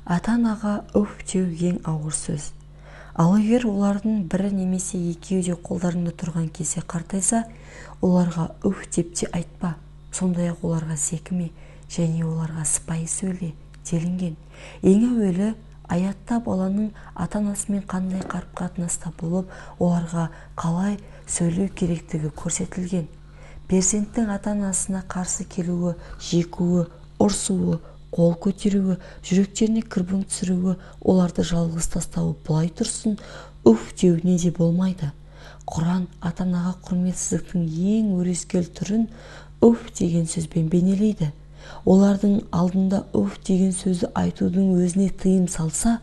Ата-анаға үф деу ең ауыр сөз. Ал егер олардың бірі немесе екеуі де қолдарында тұрған кезде қартайса, оларға үф деп те айтпа, сондай-ақ оларға секіме және оларға сыпайы сөйле делінген. Ең әуелі аятта баланың ата-анасымен қандай қарым-қатынаста болып, оларға қалай сөйлеу керектігі көрсетілген. Перзенттің ата-анасына қарсы келуі, жекуі, ұрсуы, қол көтеруі, жүректеріне кірбің түсіруі, оларды жалғыз тастауы былай тұрсын, үф деуіне де болмайды. Құран ата-анаға құрметсіздіктің ең өрескел түрін үф деген сөзбен бейнелейді. Олардың алдында үф деген сөзді айтудың өзіне тыйым салса,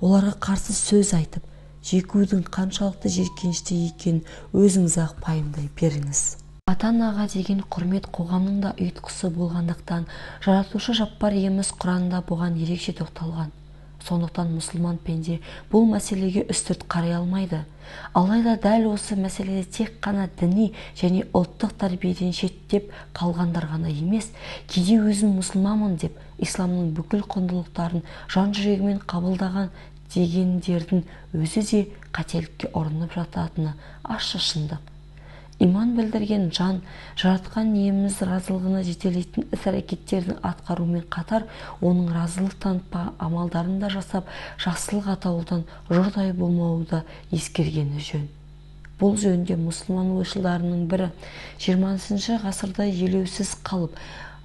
оларға қарсы сөз айтып, жекудің қаншалықты жеркенішті екенін өзіңіз-ақ пайымдай беріңіз. Ата-анаға деген құрмет қоғамның да ұйытқысы болғандықтан, жаратушы жаппар иеміз Құранда бұған ерекше тоқталған. Сондықтан мұсылман пенде бұл мәселеге үстірт қарай алмайды. Алайда дәл осы мәселеде тек қана діни және ұлттық тәрбиеден шеттеп қалғандар ғана емес, кейде өзін мұсылманмын деп исламның бүкіл құндылықтарын жан жүрегімен қабылдаған дегендердің өзі де қателікке ұрынып жататыны ащы шындық. Иман білдірген жан, жаратқан иеміз разылығына жетелейтін іс-әрекеттердің атқарумен қатар, оның разылық танытпаған амалдарын да жасап, жақсылық атаулыдан жұрдай болмауы да ескергені жөн. Бұл жөнде мұсылман ойшылдарының бірі 20 ғасырда елеусіз қалып,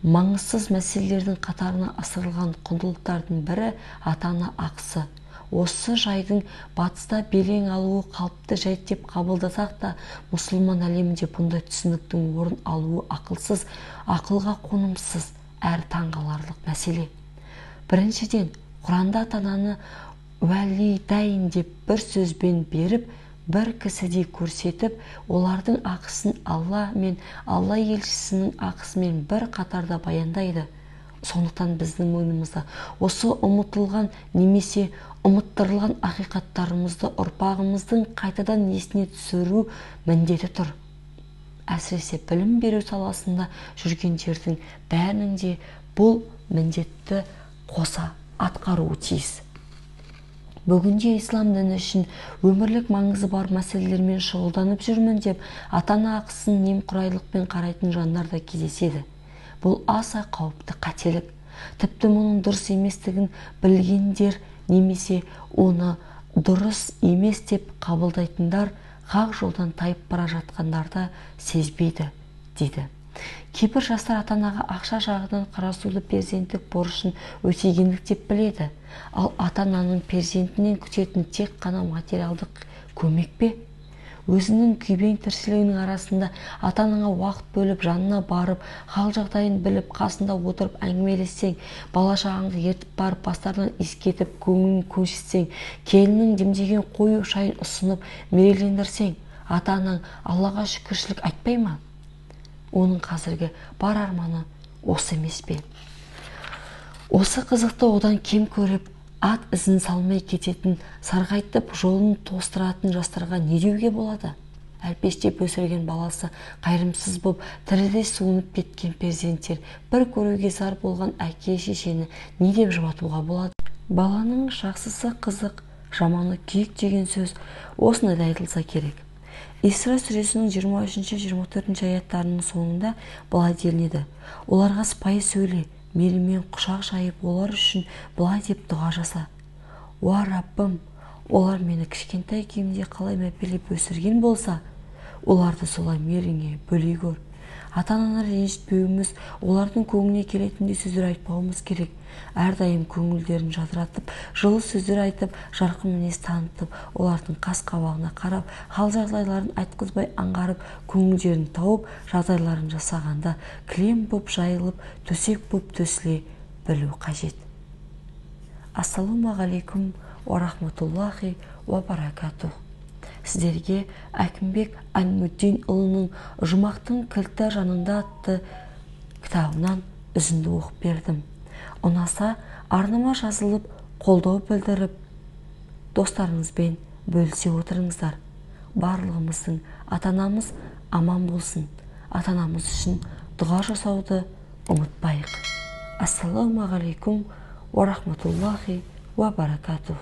маңызсыз мәселелердің қатарына асырылған құндылықтардың бірі ата-ана ақысы. Осы жайдың батыста белең алуы қалыпты жайт деп қабылдасақ та, мұсылман әлемінде бұндай түсініктің орын алуы ақылсыз, ақылға қонымсыз әрі таңғаларлық мәселе. Біріншіден, Құранда ата-ананы уәлидәйн деп бір сөзбен беріп, бір кісідей көрсетіп, олардың ақысын Алла мен Алла елшісінің ақысымен бір қатарда баяндайды. Сондықтан біздің мойнымызда осы ұмытылған немесе ұмыттырылған ақиқаттарымызды ұрпағымыздың қайтадан есіне түсіру міндеті тұр. Әсіресе білім беру саласында жүргендердің бәрінің де бұл міндетті қоса атқаруы тиіс. Бүгінде ислам діні үшін өмірлік маңызы бар мәселелермен шұғылданып жүрмін деп ата-ана ақысын немқұрайлықпен қарайтын жандар да кездеседі. Бұл аса қауіпті қателік. Тіпті мұның дұрыс еместігін білгендер немесе оны дұрыс емес деп қабылдайтындар хақ жолдан тайып бара жатқандарды сезбейді, дейді. Кейбір жастар ата-анаға ақша жағынан қарасуды перзенттік борышын өтегендік деп біледі. Ал ата-ананың перзентінен күтетін тек қана материалдық көмек пе? Өзінің күйбең тіршілігінің арасында ата-анаңа уақыт бөліп, жанына барып, хал жағдайын біліп, қасында отырып әңгімелессең, бала-шағаңды ертіп барып, бастарынан иіскетіп, көңілін көншітсең, келіннің демдеген қою шайын ұсынып, мерейлендірсең, ата-анаң Аллаға шүкіршілік айтпай ма? Оның қазіргі бар арманы осы емес пе? Осы қызықты одан кем көріп, ат ізін салмай кететін, сарғайтып жолын тостыратын жастарға не деуге болады? Әлпештеп өсірген баласы қайырымсыз боп, тіріде суынып кеткен перзенттер, бір көруге зар болған әке-шешені не деп жұбатуға болады? Баланың жақсысы қызық, жаманы күйік деген сөз осындай айтылса керек. Исра сүресінің 23-24 аяттарының соңында былай делінеді: оларға сыпайы сөйле, мейіріммен құшақ жайып, олар үшін былай деп дұға жаса: уа Раббым, олар мені кішкентай күйімде қалай мәпелеп өсірген болса, оларды солай мейіріңе бөлей көр. Ата-ананы ренжітпеуіміз, олардың көңіліне келетіндей сөздер айтпауымыз керек. Әрдайым көңілдерін жадыратып, жылы сөздер айтып, жарқын мінез танытып, олардың қас-қабағына қарап, хал-жағдайларын айтқызбай аңғарып, көңілдерін тауып, жағдайларын жасағанда кілем боп жайылып, төсек боп төсіле білу қажет. Ассалаумағалейкум ва рахматуллахи ва баракатух. Сіздерге Әкімбек Әлмуддинұлының «Жұмақтың кілті жанында» атты кітабынан үзінді оқып бердім. Ұнаса, арнама жазылып, қолдау білдіріп, достарыңызбен бөлісе отырыңыздар. Барлығымыздың ата-анамыз аман болсын. Ата-анамыз үшін дұға жасауды ұмытпайық. Ассалаумағалейкум ва рахматуллахи ва баракатух.